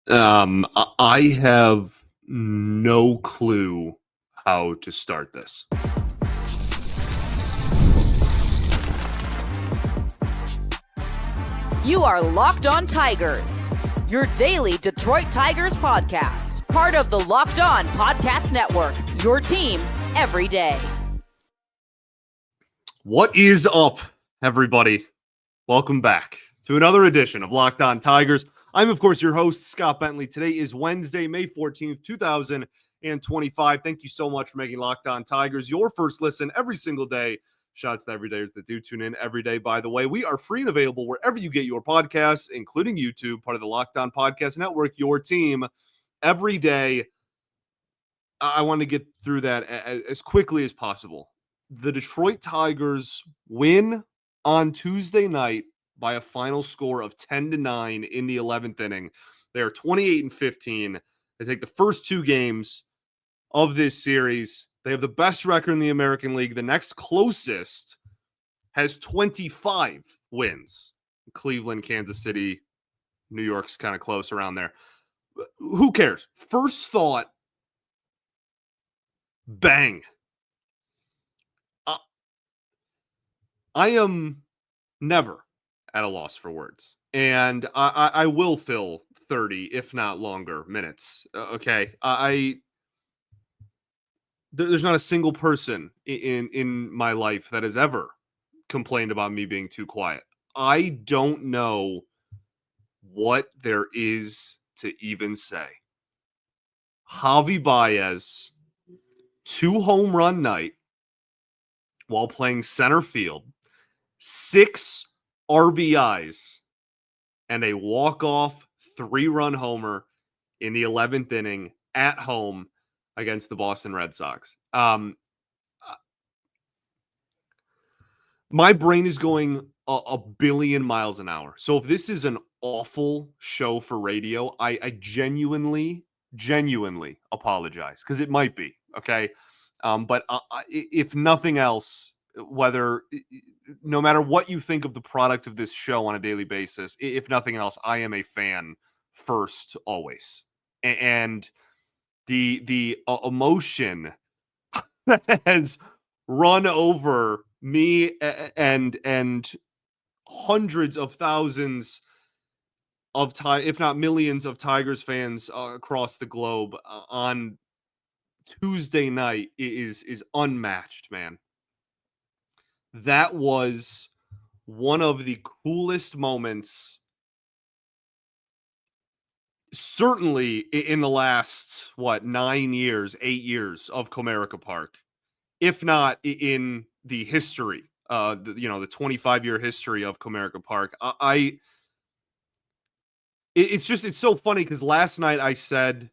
I have no clue how to start this. You are Locked On Tigers, your daily Detroit Tigers podcast. Part of the Locked On Podcast Network, your team every day. What is up, everybody? Welcome back to another edition of Locked On Tigers. I'm, of course, your host, Scott Bentley. Today is Wednesday, May 14th, 2025. Thank you so much for making Locked On Tigers your first listen every single day. Shout out to the everydayers that do tune in every day, by the way. We are free and available wherever you get your podcasts, including YouTube, part of the Locked On Podcast Network, your team every day. I want to get through that as quickly as possible. The Detroit Tigers win on Tuesday night by a final score of 10-9 in the 11th inning. They are 28-15. They take the first two games of this series. They have the best record in the American League. The next closest has 25 wins. Cleveland, Kansas City, New York's kind of close around there. Who cares? First thought, bang. I am never at a loss for words. And I will fill 30, if not longer, minutes. Okay. There's not a single person in my life that has ever complained about me being too quiet. I don't know what there is to even say. Javy Baez, 2-home run night while playing center field, 6 RBIs, and a walk-off 3-run homer in the 11th inning at home against the Boston Red Sox. My brain is going a billion miles an hour. So if this is an awful show for radio, I genuinely apologize, because it might be, okay? But if nothing else, no matter what you think of the product of this show on a daily basis, if nothing else, I am a fan first, always. And the emotion that has run over me and hundreds of thousands of if not millions of Tigers fans across the globe on Tuesday night is unmatched, man. That was one of the coolest moments, certainly in the last, 8 years of Comerica Park, if not in the history, the 25-year history of Comerica Park. It's so funny because last night I said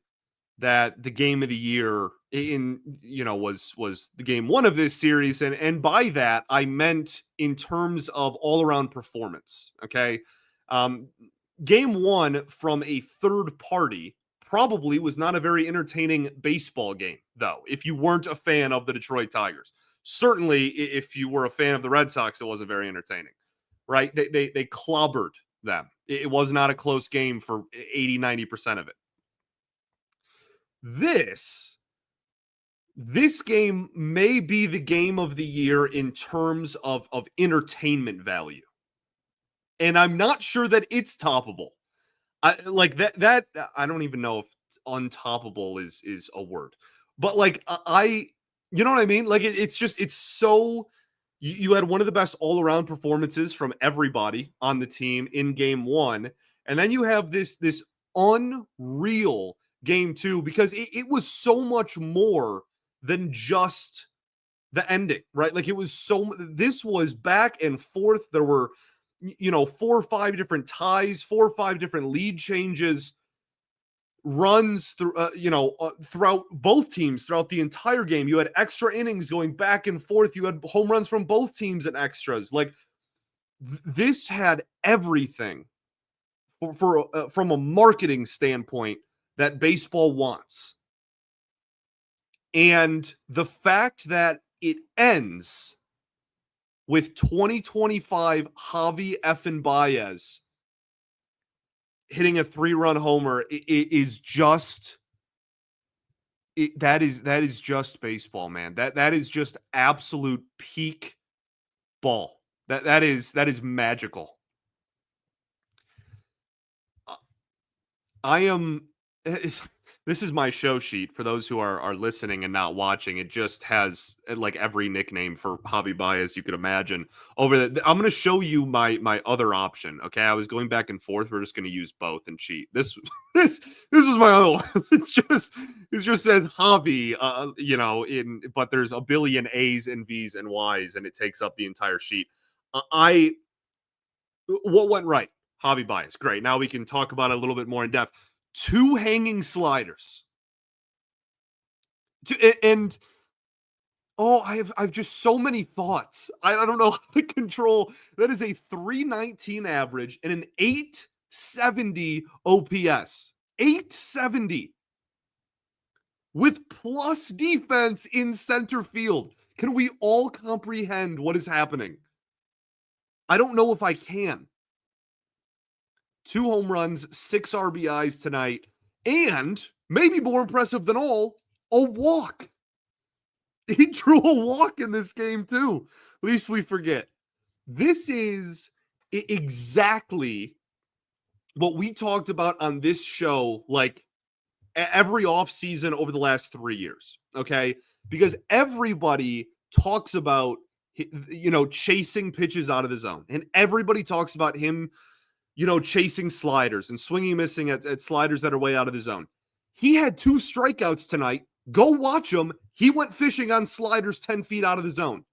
that the game of the year was the game one of this series, and by that I meant in terms of all around performance. Okay, game one from a third party probably was not a very entertaining baseball game, though. If you weren't a fan of the Detroit Tigers, certainly if you were a fan of the Red Sox, it wasn't very entertaining, right? They clobbered them. It was not a close game for 80-90% of it. This game may be the game of the year in terms of entertainment value. And I'm not sure that it's toppable. I like that I don't even know if untoppable is a word. But you know what I mean? Like it's so you had one of the best all-around performances from everybody on the team in game one, and then you have this unreal game two, because it was so much more than just the ending, right? Like this was back and forth. There were 4 or 5 different ties, 4 or 5 different lead changes, runs through throughout both teams throughout the entire game. You had extra innings going back and forth. You had home runs from both teams and extras. Like this had everything from a marketing standpoint that baseball wants. And the fact that it ends with 2025 Javy effing Baez hitting a 3-run homer is just that is just baseball, man. That is just absolute peak ball. That is magical. I am this is my show sheet for those who are listening and not watching. It just has like every nickname for Javy Baez you could imagine. Over the, I'm going to show you my other option. Okay, I was going back and forth. We're just going to use both and cheat. This was my other one. It just says Javy, but there's a billion A's and V's and Y's, and it takes up the entire sheet. What went right? Javy Baez. Great. Now we can talk about it a little bit more in depth. 2 hanging sliders. And I have just so many thoughts. I don't know how to control. That is a 319 average and an 870 OPS. 870 with plus defense in center field. Can we all comprehend what is happening? I don't know if I can. 2 home runs, 6 RBIs tonight, and maybe more impressive than all, a walk. He drew a walk in this game too. Least we forget. This is exactly what we talked about on this show, like every offseason over the last 3 years, okay? Because everybody talks about, chasing pitches out of the zone, and everybody talks about him chasing sliders and swinging, missing at sliders that are way out of the zone. He had 2 strikeouts tonight. Go watch him. He went fishing on sliders 10 feet out of the zone.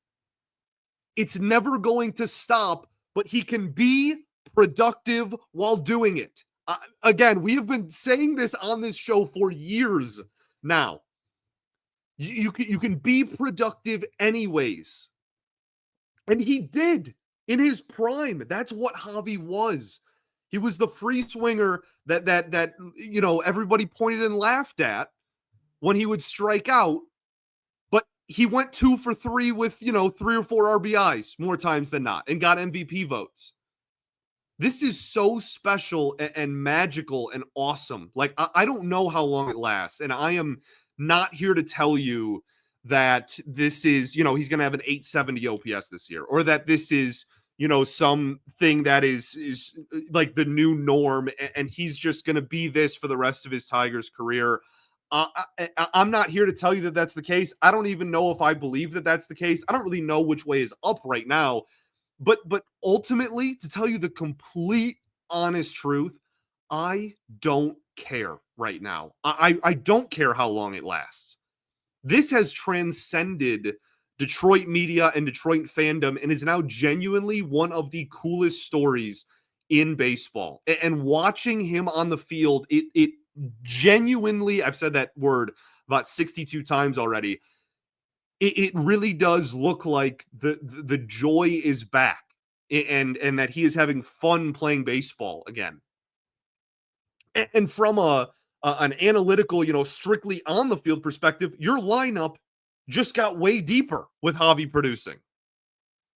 It's never going to stop, but he can be productive while doing it. Again, we have been saying this on this show for years now. You can be productive anyways. And he did in his prime. That's what Javy was. He was the free swinger that everybody pointed and laughed at when he would strike out, but he went 2 for 3 with 3 or 4 RBIs more times than not and got MVP votes. This is so special and magical and awesome. Like, I don't know how long it lasts, and I am not here to tell you that this is, he's going to have an 870 OPS this year, or that this is, something that is like the new norm, and he's just going to be this for the rest of his Tigers career. I'm not here to tell you that that's the case. I don't even know if I believe that that's the case. I don't really know which way is up right now. But ultimately, to tell you the complete honest truth, I don't care right now. I don't care how long it lasts. This has transcended Detroit media and Detroit fandom and is now genuinely one of the coolest stories in baseball. And watching him on the field, it genuinely, I've said that word about 62 times already, it really does look like the joy is back and that he is having fun playing baseball again. And from an analytical, strictly on the field perspective, your lineup just got way deeper with Javy producing,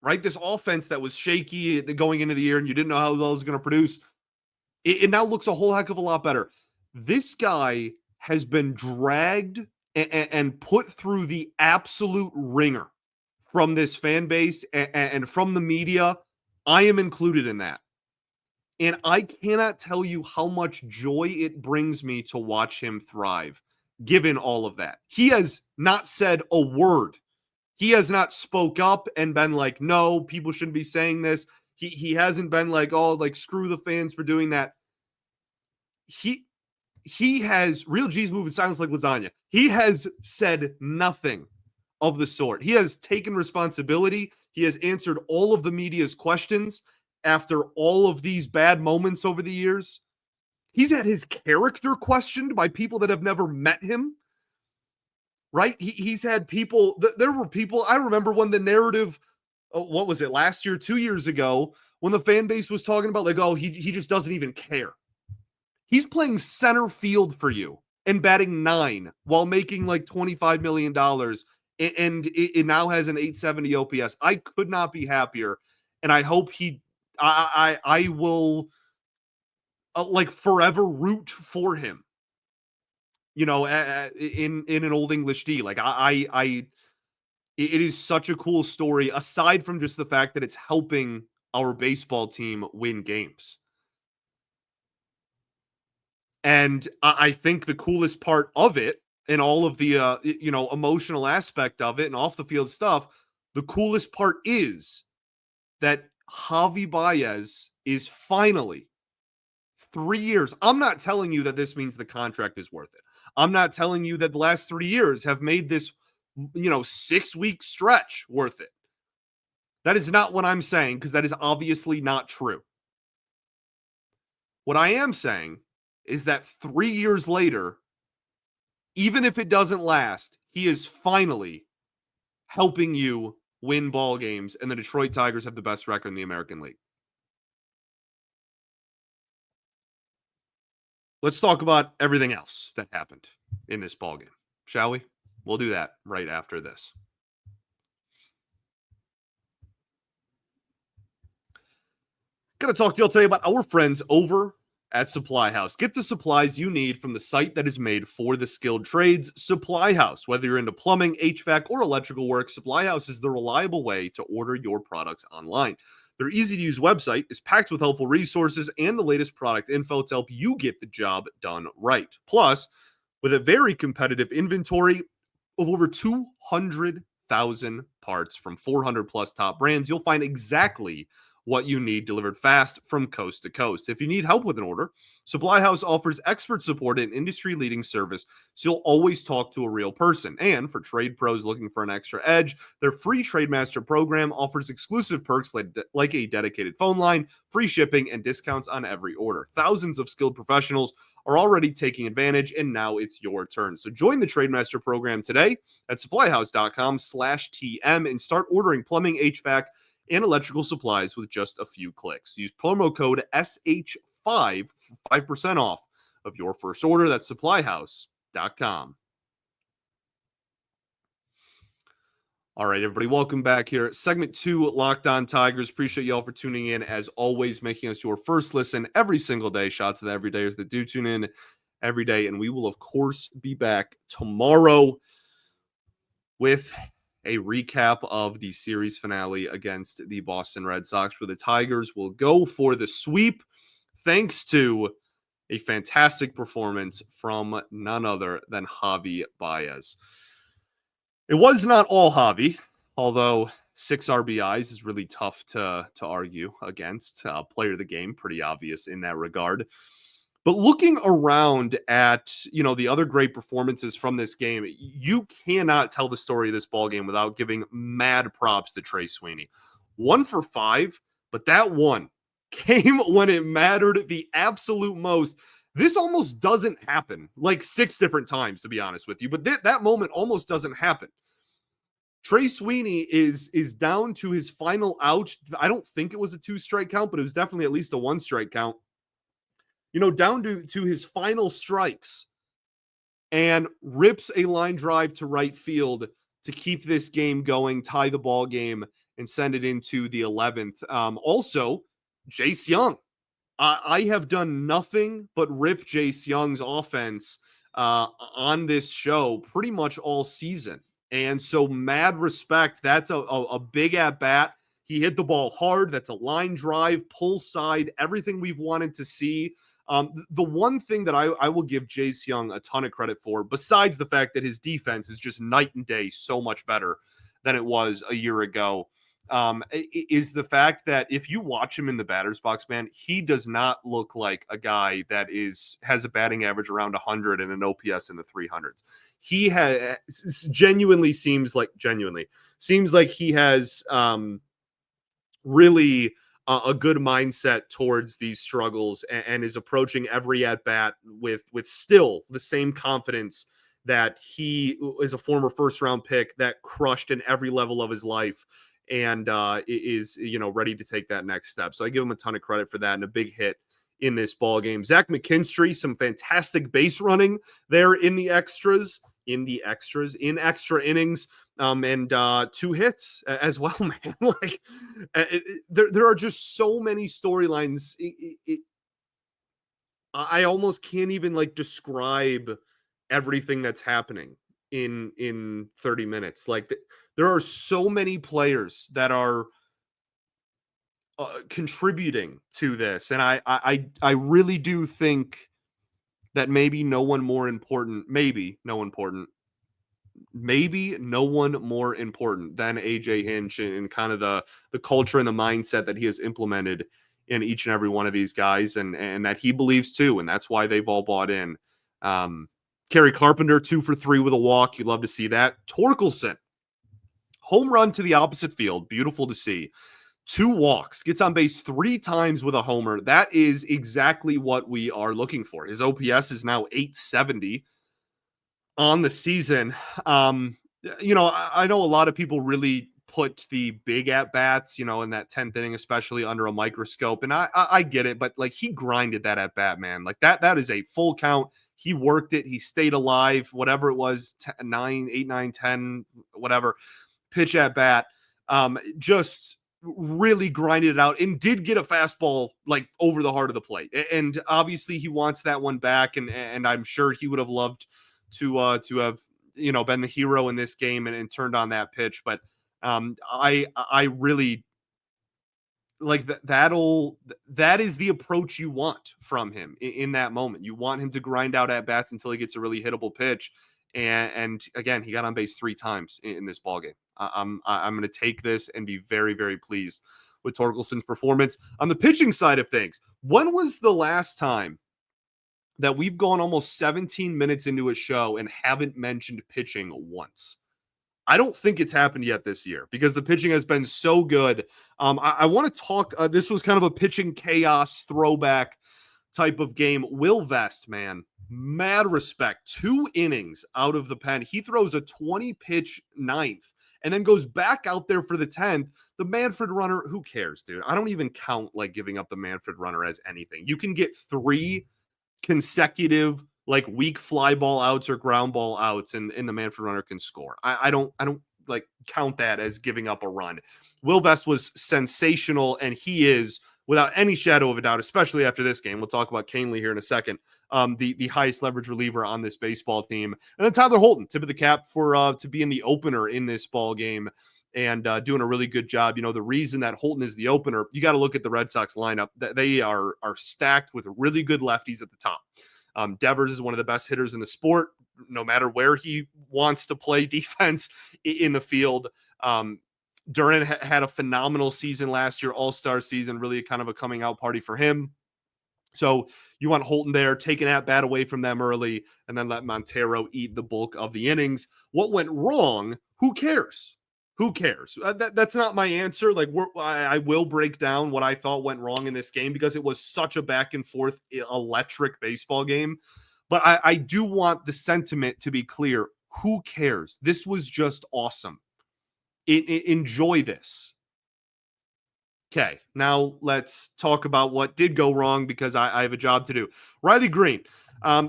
right? This offense that was shaky going into the year and you didn't know how well it was going to produce, it now looks a whole heck of a lot better. This guy has been dragged and put through the absolute ringer from this fan base and from the media. I am included in that. And I cannot tell you how much joy it brings me to watch him thrive, given all of that. He has not said a word. He has not spoke up and been like, no, people shouldn't be saying this. He hasn't been like, oh, like, screw the fans for doing that. He has, real G's move in silence like lasagna. He has said nothing of the sort. He has taken responsibility. He has answered all of the media's questions after all of these bad moments over the years. He's had his character questioned by people that have never met him, right? He's had people, there were people, I remember when the narrative, what was it, last year, 2 years ago, when the fan base was talking about like, oh, he just doesn't even care. He's playing center field for you and batting 9 while making like $25 million. And it now has an 870 OPS. I could not be happier. And I hope I will like forever root for him. You know, in an Old English D. Like it is such a cool story. Aside from just the fact that it's helping our baseball team win games. And I think the coolest part of it and all of the emotional aspect of it and off the field stuff, the coolest part is that Javy Baez is finally 3 years. I'm not telling you that this means the contract is worth it. I'm not telling you that the last 3 years have made this 6-week stretch worth it. That is not what I'm saying, because that is obviously not true. What I am saying is that 3 years later, even if it doesn't last, he is finally helping you win ball games, and the Detroit Tigers have the best record in the American League. Let's talk about everything else that happened in this ball game, shall we? We'll do that right after this. Gonna talk to you, I'll tell you about our friends over at Supply House. Get the supplies you need from the site that is made for the skilled trades, Supply House. Whether you're into plumbing, HVAC, or electrical work, Supply House is the reliable way to order your products online. Their easy-to-use website is packed with helpful resources and the latest product info to help you get the job done right. Plus, with a very competitive inventory of over 200,000 parts from 400 plus top brands, you'll find exactly what you need delivered fast from coast to coast. If you need help with an order, Supply House offers expert support and industry-leading service, so you'll always talk to a real person. And for trade pros looking for an extra edge, their free TradeMaster program offers exclusive perks like a dedicated phone line, free shipping, and discounts on every order. Thousands of skilled professionals are already taking advantage, and now it's your turn. So join the TradeMaster program today at supplyhouse.com/TM and start ordering plumbing, HVAC, and electrical supplies with just a few clicks. Use promo code SH5 for 5% off of your first order. That's supplyhouse.com. All right, everybody, welcome back here. Segment 2, Locked On Tigers. Appreciate y'all for tuning in. As always, making us your first listen every single day. Shout out to the everydayers that do tune in every day. And we will, of course, be back tomorrow with a recap of the series finale against the Boston Red Sox, where the Tigers will go for the sweep thanks to a fantastic performance from none other than Javy Baez. It was not all Javy, although 6 RBIs is really tough to argue against. Player of the game, pretty obvious in that regard. But looking around at, the other great performances from this game, you cannot tell the story of this ball game without giving mad props to Trey Sweeney. 1 for 5, but that one came when it mattered the absolute most. This almost doesn't happen like 6 different times, to be honest with you, but that moment almost doesn't happen. Trey Sweeney is down to his final out. I don't think it was a 2-strike count, but it was definitely at least a 1-strike count. Down to his final strikes, and rips a line drive to right field to keep this game going, tie the ball game, and send it into the 11th. Also, Jace Young. I have done nothing but rip Jace Young's offense on this show pretty much all season. And so mad respect. That's a big at-bat. He hit the ball hard. That's a line drive, pull side, everything we've wanted to see. The one thing that I will give Jace Young a ton of credit for, besides the fact that his defense is just night and day so much better than it was a year ago, is the fact that if you watch him in the batter's box, man, he does not look like a guy that has a batting average around 100 and an OPS in the 300s. He genuinely seems like he has really a good mindset towards these struggles and is approaching every at bat with still the same confidence that he is a former first round pick that crushed in every level of his life and is ready to take that next step. So I give him a ton of credit for that, and a big hit in this ball game. Zach McKinstry, some fantastic base running there in extra innings. And 2 hits as well, man. Like there are just so many storylines. I almost can't even like describe everything that's happening in 30 minutes. Like there are so many players that are contributing to this, and I really do think that maybe no one more important, maybe no one more important than AJ Hinch and kind of the culture and the mindset that he has implemented in each and every one of these guys, and that he believes too, and that's why they've all bought in. Um, Kerry Carpenter 2 for 3 with a walk. You love to see that. Torkelson, home run to the opposite field. Beautiful to see. 2 walks, gets on base 3 times with a homer. That is exactly what we are looking for. His OPS is now 870 on the season. I know a lot of people really put the big at bats, in that 10th inning, especially under a microscope. And I get it, but like he grinded that at bat, man. Like that is a full count. He worked it. He stayed alive, whatever it was, 9, 8, 9, 10, whatever pitch at bat. Just really grinded it out and did get a fastball like over the heart of the plate. And obviously he wants that one back. And I'm sure he would have loved to have been the hero in this game and turned on that pitch. But I really like that is the approach you want from him in that moment. You want him to grind out at bats until he gets a really hittable pitch. And again, he got on base 3 times in this ball game. I'm going to take this and be very, very pleased with Torkelson's performance. On the pitching side of things, when was the last time that we've gone almost 17 minutes into a show and haven't mentioned pitching once? I don't think it's happened yet this year because the pitching has been so good. I want to talk. This was kind of a pitching chaos throwback type of game. Will Vest, man, mad respect. 2 innings out of the pen. He throws a 20-pitch ninth and then goes back out there for the 10th. The Manfred runner, who cares, dude? I don't even count like giving up the Manfred runner as anything. You can get 3 consecutive like weak fly ball outs or ground ball outs and the Manfred runner can score. I don't like count that as giving up a run. Will Vest was sensational, and he is, without any shadow of a doubt, especially after this game. We'll talk about Canely here in a second. The highest leverage reliever on this baseball team. And then Tyler Holton, tip of the cap for to be in the opener in this ball game and doing a really good job. The reason that Holton is the opener, you got to look at the Red Sox lineup. They are stacked with really good lefties at the top. Devers is one of the best hitters in the sport, no matter where he wants to play defense in the field. Duran had a phenomenal season last year, all-star season, really kind of a coming out party for him. So you want Holton there, take an at-bat away from them early, and then let Montero eat the bulk of the innings. What went wrong? Who cares? Who cares? That's not my answer. Like I will break down what I thought went wrong in this game because it was such a back and forth electric baseball game. But I do want the sentiment to be clear. Who cares? This was just awesome. Enjoy this. Okay, now let's talk about what did go wrong because I have a job to do. Riley Green,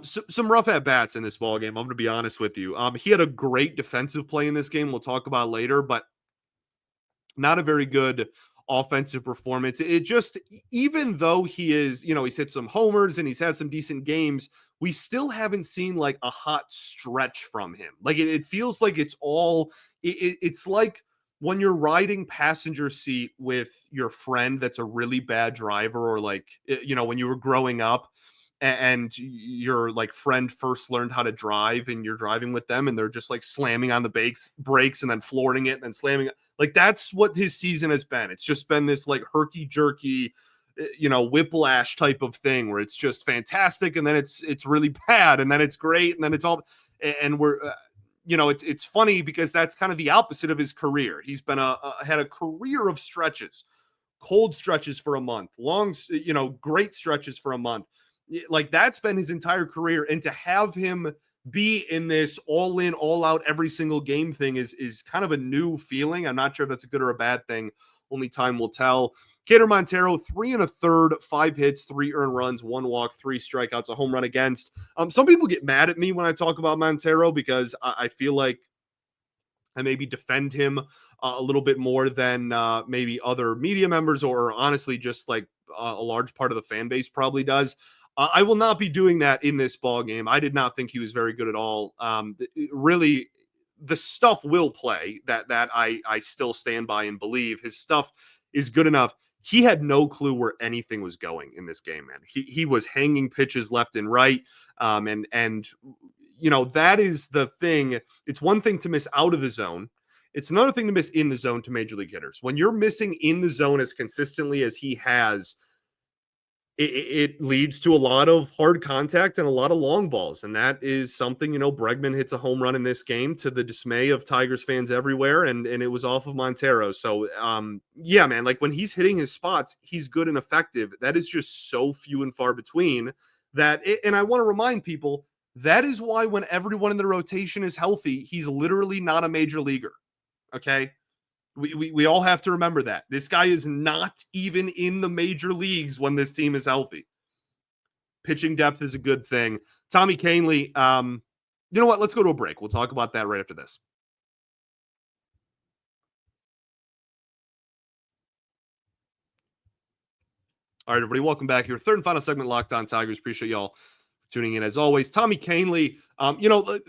some rough at bats in this ball game. I'm going to be honest with you. He had a great defensive play in this game. We'll talk about later, but not a very good offensive performance. It just, even though he is, he's hit some homers and he's had some decent games, we still haven't seen like a hot stretch from him. Like it feels like it's all, it's like when you're riding passenger seat with your friend that's a really bad driver, or like, when you were growing up and your like friend first learned how to drive and you're driving with them and they're just like slamming on the brakes and then flooring it and then slamming it. Like that's what his season has been. It's just been this like herky jerky, whiplash type of thing where it's just fantastic and then it's really bad and then it's great and then it's all, and we're it's funny because that's kind of the opposite of his career. He's been had a career of stretches, cold stretches for a month, long, great stretches for a month. Like that's been his entire career. And to have him be in this all in, all out, every single game thing is kind of a new feeling. I'm not sure if that's a good or a bad thing. Only time will tell. Kader Montero, 3 1/3, 5 hits, 3 earned runs, 1 walk, 3 strikeouts, a home run against. Some people get mad at me when I talk about Montero because I feel like I maybe defend him a little bit more than maybe other media members or honestly just like a large part of the fan base probably does. I will not be doing that in this ball game. I did not think he was very good at all. Really, the stuff will play that I still stand by and believe his stuff is good enough. He had no clue where anything was going in this game, man. He was hanging pitches left and right, and that is the thing. It's one thing to miss out of the zone. It's another thing to miss in the zone to major league hitters. When you're missing in the zone as consistently as he has, it leads to a lot of hard contact and a lot of long balls. And that is something, Bregman hits a home run in this game to the dismay of Tigers fans everywhere. And it was off of Montero. So, yeah, man, like when he's hitting his spots, he's good and effective. That is just so few and far between and I want to remind people that is why when everyone in the rotation is healthy, he's literally not a major leaguer. Okay. We all have to remember that. This guy is not even in the major leagues when this team is healthy. Pitching depth is a good thing. Tommy Kahnle, you know what? Let's go to a break. We'll talk about that right after this. All right, everybody, welcome back here. Third and final segment, Locked On Tigers. Appreciate y'all tuning in as always. Tommy Kahnle,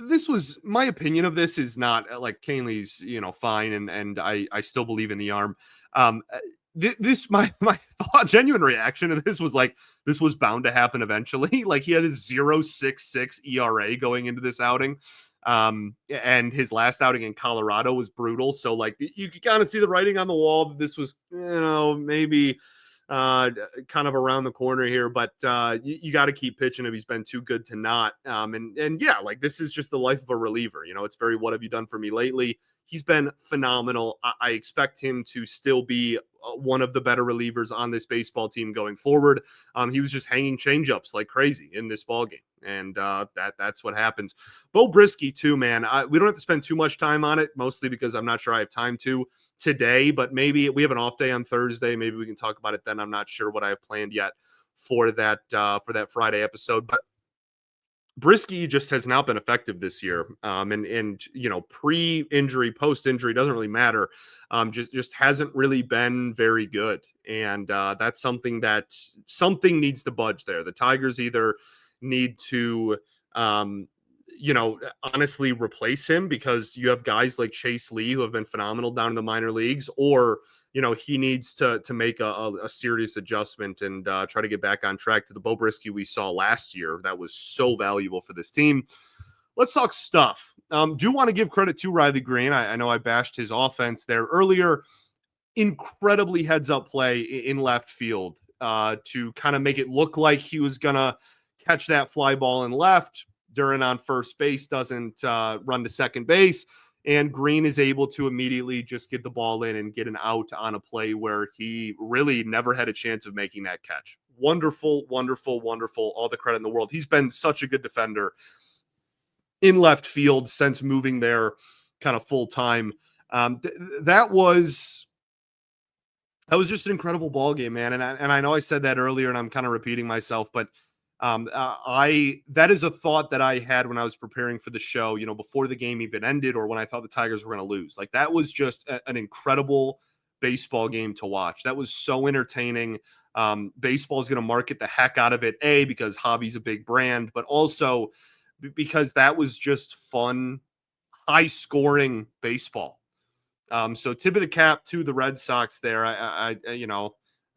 this was my opinion of this is not like Kahnle's, fine. And I still believe in the arm. My genuine reaction to this was like, this was bound to happen eventually. Like he had a 0.66 ERA going into this outing. And his last outing in Colorado was brutal. So like you could kind of see the writing on the wall that this was, maybe kind of around the corner here, but you got to keep pitching him. He's been too good to not. And yeah, like this is just the life of a reliever. It's very, what have you done for me lately? He's been phenomenal. I expect him to still be one of the better relievers on this baseball team going forward. He was just hanging changeups like crazy in this ball game, and that's what happens. Bo Brisky too, man. We don't have to spend too much time on it, mostly because I'm not sure I have time to today, but maybe we have an off day on Thursday. Maybe we can talk about it then. I'm not sure what I have planned yet for that Friday episode, but Brisky just has not been effective this year. And pre-injury, post-injury, doesn't really matter. Just hasn't really been very good. And that's something needs to budge there. The Tigers either need to honestly replace him, because you have guys like Chase Lee who have been phenomenal down in the minor leagues, or he needs to make a serious adjustment and try to get back on track to the Bo Brisky we saw last year. That was so valuable for this team. Let's talk stuff. Do want to give credit to Riley Green. I know I bashed his offense there earlier. Incredibly heads up play in left field to kind of make it look like he was going to catch that fly ball in left. Duran on first base doesn't run to second base, and Green is able to immediately just get the ball in and get an out on a play where he really never had a chance of making that catch. Wonderful, wonderful, wonderful. All the credit in the world. He's been such a good defender in left field since moving there kind of full time. That was just an incredible ball game, man. And I know I said that earlier, and I'm kind of repeating myself, but that is a thought that I had when I was preparing for the show, before the game even ended, or when I thought the Tigers were going to lose. Like that was just an incredible baseball game to watch. That was so entertaining. Baseball is going to market the heck out of it, because Javy's a big brand, but also because that was just fun, high scoring baseball. So tip of the cap to the Red Sox there. I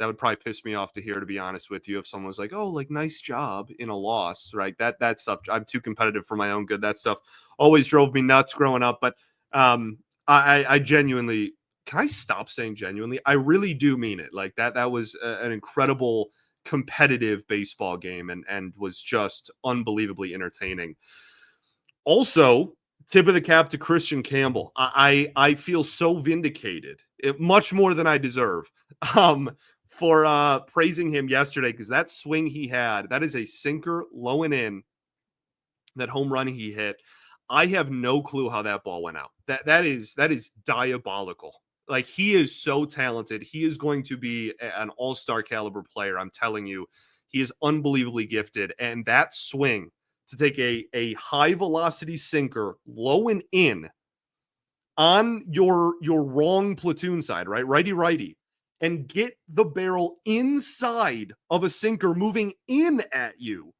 that would probably piss me off to hear, to be honest with you, if someone was like, oh, like nice job in a loss, right? That stuff, I'm too competitive for my own good. That stuff always drove me nuts growing up. But I genuinely, can I stop saying genuinely? I really do mean it. Like that was an incredible competitive baseball game and was just unbelievably entertaining. Also, tip of the cap to Christian Campbell. I feel so vindicated, much more than I deserve, for praising him yesterday, because that swing he had, that is a sinker low and in, that home run he hit. I have no clue how that ball went out. That is diabolical. Like, he is so talented. He is going to be an all-star caliber player. I'm telling you, he is unbelievably gifted. And that swing to take a high velocity sinker low and in on your wrong platoon side, right? Righty. and get the barrel inside of a sinker moving in at you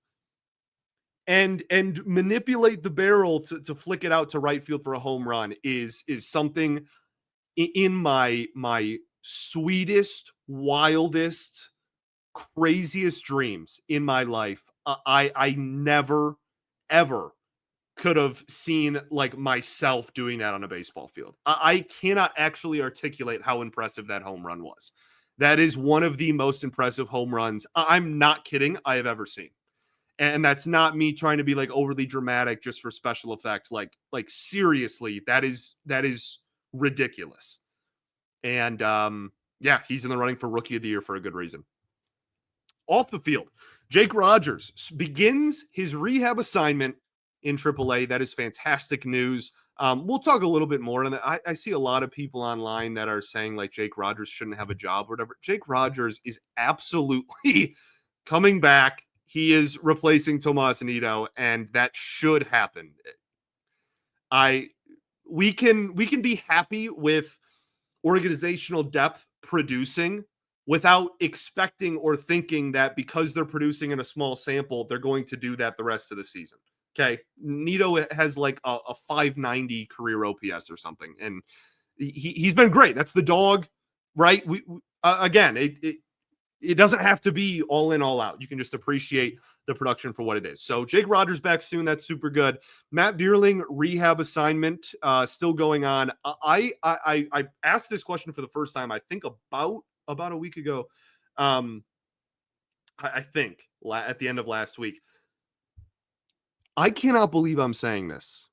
and manipulate the barrel to flick it out to right field for a home run is something in my sweetest, wildest, craziest dreams in my life. I never ever could have seen like myself doing that on a baseball field. I cannot actually articulate how impressive that home run was. That is one of the most impressive home runs, I'm not kidding, I have ever seen. And that's not me trying to be like overly dramatic just for special effect. Like seriously, that is ridiculous. And yeah, he's in the running for Rookie of the Year for a good reason. Off the field, Jake Rogers begins his rehab assignment in AAA. That is fantastic news. We'll talk a little bit more on that. I see a lot of people online that are saying like Jake Rogers shouldn't have a job or whatever. Jake Rogers is absolutely coming back. He is replacing Tomas Nido, and that should happen. We can be happy with organizational depth producing without expecting or thinking that because they're producing in a small sample, they're going to do that the rest of the season. Okay. Nido has like a 590 career OPS or something. And he's been great. That's the dog, right? Again, it doesn't have to be all in, all out. You can just appreciate the production for what it is. So Jake Rogers back soon. That's super good. Matt Vierling rehab assignment still going on. I asked this question for the first time, I think about a week ago. I think at the end of last week. I cannot believe I'm saying this,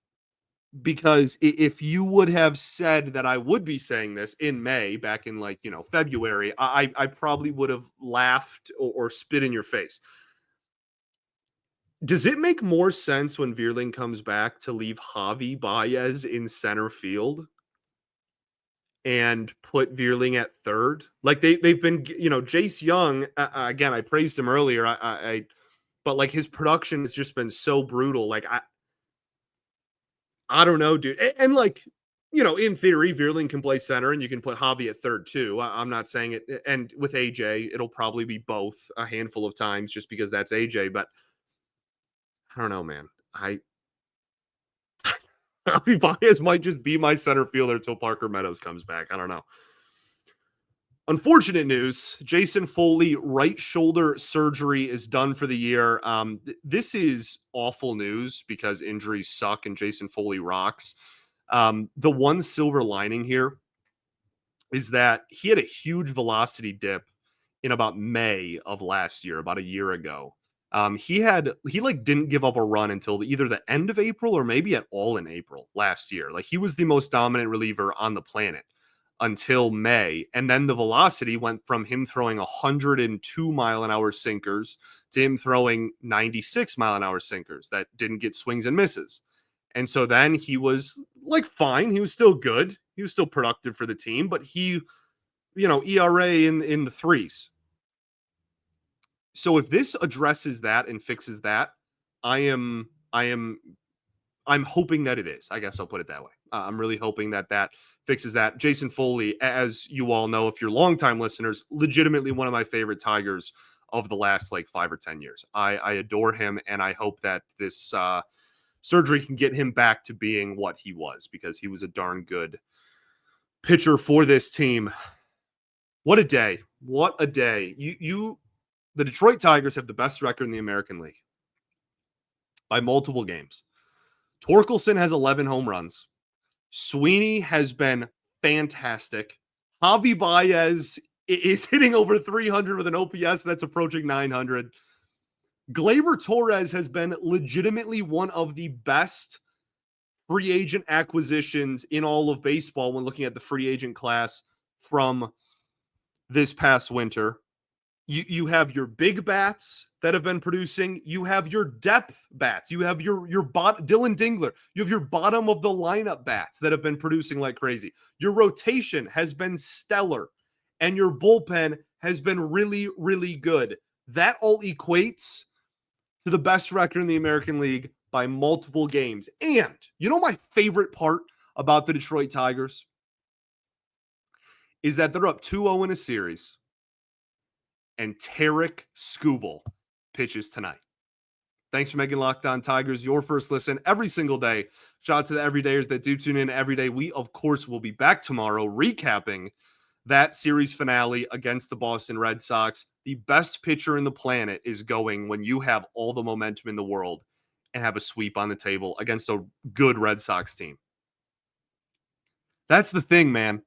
because if you would have said that I would be saying this in May, back in like, February, I probably would have laughed or spit in your face. Does it make more sense when Vierling comes back to leave Javy Baez in center field and put Vierling at third? Like they've been, Jace Young, again, I praised him earlier. But like his production has just been so brutal. Like I don't know, dude. And like, in theory, Vierling can play center and you can put Javy at third too. I'm not saying it. And with AJ, it'll probably be both a handful of times just because that's AJ. But I don't know, man. Javy Baez might just be my center fielder until Parker Meadows comes back. I don't know. Unfortunate news. Jason Foley right shoulder surgery is done for the year. This is awful news because injuries suck and Jason Foley rocks. The one silver lining here is that he had a huge velocity dip in about May of last year, about a year ago. He didn't give up a run until either the end of April or maybe at all in April last year. Like he was the most dominant reliever on the planet until May. And then the velocity went from him throwing 102-mile-an-hour sinkers to him throwing 96-mile-an-hour sinkers that didn't get swings and misses. And so then he was like fine. He was still good. He was still productive for the team, but he, ERA in the threes. So if this addresses that and fixes that, I'm hoping that it is. I guess I'll put it that way. I'm really hoping that fixes that. Jason Foley, as you all know, if you're longtime listeners, legitimately one of my favorite Tigers of the last like 5 or 10 years. I adore him, and I hope that this surgery can get him back to being what he was, because he was a darn good pitcher for this team. What a day. What a day. The Detroit Tigers have the best record in the American League by multiple games. Torkelson has 11 home runs. Sweeney has been fantastic. Javy Baez is hitting over 300 with an OPS that's approaching 900. Gleyber Torres has been legitimately one of the best free agent acquisitions in all of baseball when looking at the free agent class from this past winter. You have your big bats that have been producing. You have your depth bats. You have your Dylan Dingler. You have your bottom of the lineup bats that have been producing like crazy. Your rotation has been stellar, and your bullpen has been really, really good. That all equates to the best record in the American League by multiple games. And my favorite part about the Detroit Tigers is that they're up 2-0 in a series, and Tarek Skubal pitches tonight. Thanks for making Locked On Tigers your first listen every single day. Shout out to the everydayers that do tune in every day. We, of course, will be back tomorrow recapping that series finale against the Boston Red Sox. The best pitcher in the planet is going when you have all the momentum in the world and have a sweep on the table against a good Red Sox team. That's the thing, man.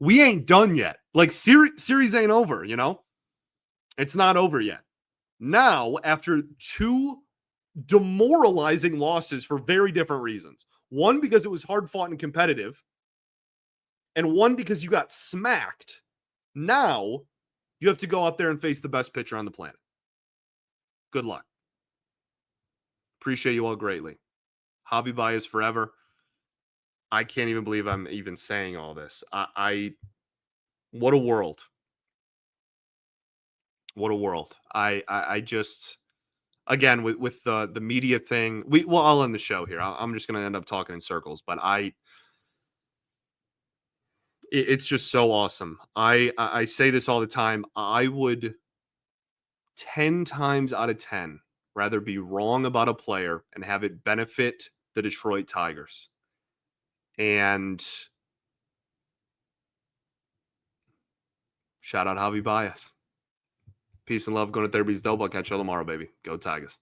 We ain't done yet. Like, series ain't over, you know? It's not over yet. Now, after two demoralizing losses for very different reasons, one because it was hard fought and competitive, and one because you got smacked, now you have to go out there and face the best pitcher on the planet. Good luck. Appreciate you all greatly. Javy Baez forever. I can't even believe I'm even saying all this. What a world. What a world. I just, again, with the media thing, I'll end the show here. I'm just going to end up talking in circles, but it's just so awesome. I say this all the time. I would 10 times out of 10 rather be wrong about a player and have it benefit the Detroit Tigers. And shout out Javy Baez. Peace and love. Going to Therapy's Dope. I'll catch you all tomorrow, baby. Go Tigers.